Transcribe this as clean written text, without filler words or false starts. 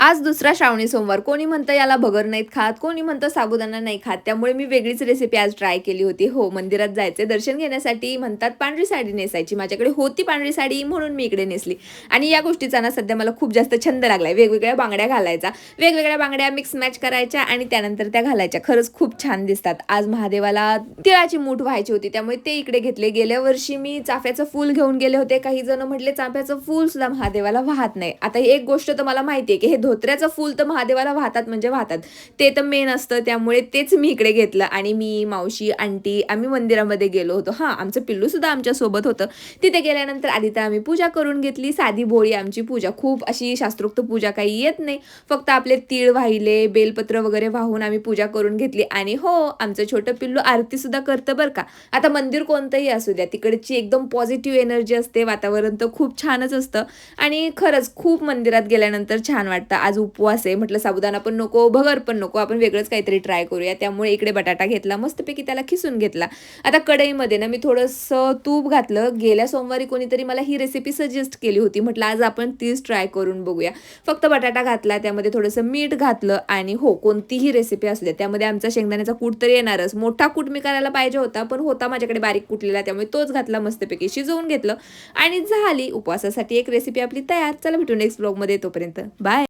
आज दुसरा श्रावणी सोमवार. कोणी म्हणतं याला भगर नाहीत खात, कोणी म्हणतं साबुदाणा नाही खात. त्यामुळे मी वेगळीच रेसिपी आज ट्राय केली होती. हो, मंदिरात जायचे दर्शन घेण्यासाठी म्हणतात पांढरी साडी नेसायची. माझ्याकडे होती पांढरी साडी म्हणून मी इकडे नेसली. आणि या गोष्टीचा ना सध्या मला खूप जास्त छंद लागलाय. वेगवेगळ्या बांगड्या घालायचा. वेगवेगळ्या बांगड्या मिक्स मॅच करायच्या आणि त्यानंतर त्या घालायच्या. खरंच खूप छान दिसतात. आज महादेवाला तिळाची मूठ व्हायची होती त्यामुळे ते इकडे घेतले. गेल्या वर्षी मी चाफ्याचं फूल घेऊन गेले होते. काही जण म्हटले चाफ्याचं फूल सुद्धा महादेवाला वाहत नाही. आता एक गोष्ट तर मला माहिती आहे की हे धोत्र्याचं फूल तर महादेवाला वाहतात म्हणजे वाहतात. ते तर मेन असतं त्यामुळे तेच मी इकडे घेतलं आणि मी, मावशी, आंटी आम्ही मंदिरामध्ये गेलो होतो. हां, आमचं पिल्लू सुद्धा आमच्या सोबत होतं. तिथे गेल्यानंतर आधी तर आम्ही पूजा करून घेतली. साधी भोळी आमची पूजा. खूप अशी शास्त्रोक्त पूजा काही येत नाही. फक्त आपले तीळ वाहिले, बेलपत्र वगैरे वाहून आम्ही पूजा करून घेतली आणि हो, आमचं छोटं पिल्लू आरती सुद्धा करतं बरं का. आता मंदिर कोणतंही असू द्या, तिकडची एकदम पॉझिटिव्ह एनर्जी असते. वातावरण तर खूप छानच असतं आणि खरंच खूप मंदिरात गेल्यानंतर छान वाटतं. आज उपवास आहे म्हटलं साबुदाणा पण नको, भगर पण नको, आपण वेगळंच काहीतरी ट्राय करूया. त्यामुळे इकडे बटाटा घेतला, मस्तपैकी त्याला खिसून घेतला. आता कढईमध्ये ना मी थोडंसं तूप घातलं. गेल्या सोमवारी कोणीतरी मला ही रेसिपी सजेस्ट केली होती. म्हटलं आज आपण तीच ट्राय करून बघूया. फक्त बटाटा घातला, त्यामध्ये थोडंसं मीठ घातलं आणि हो, कोणतीही रेसिपी असू द्या त्यामध्ये आमचा शेंगदाण्याचा कूट तर येणारच. मोठा कूट मी करायला पाहिजे होता, पण होता माझ्याकडे बारीक कुटलेला त्यामुळे तोच घातला. मस्तपैकी शिजवून घेतलं आणि झाली उपवासासाठी एक रेसिपी आपली तयार. चला भेटू नेक्स्ट ब्लॉगमध्ये. तोपर्यंत बाय.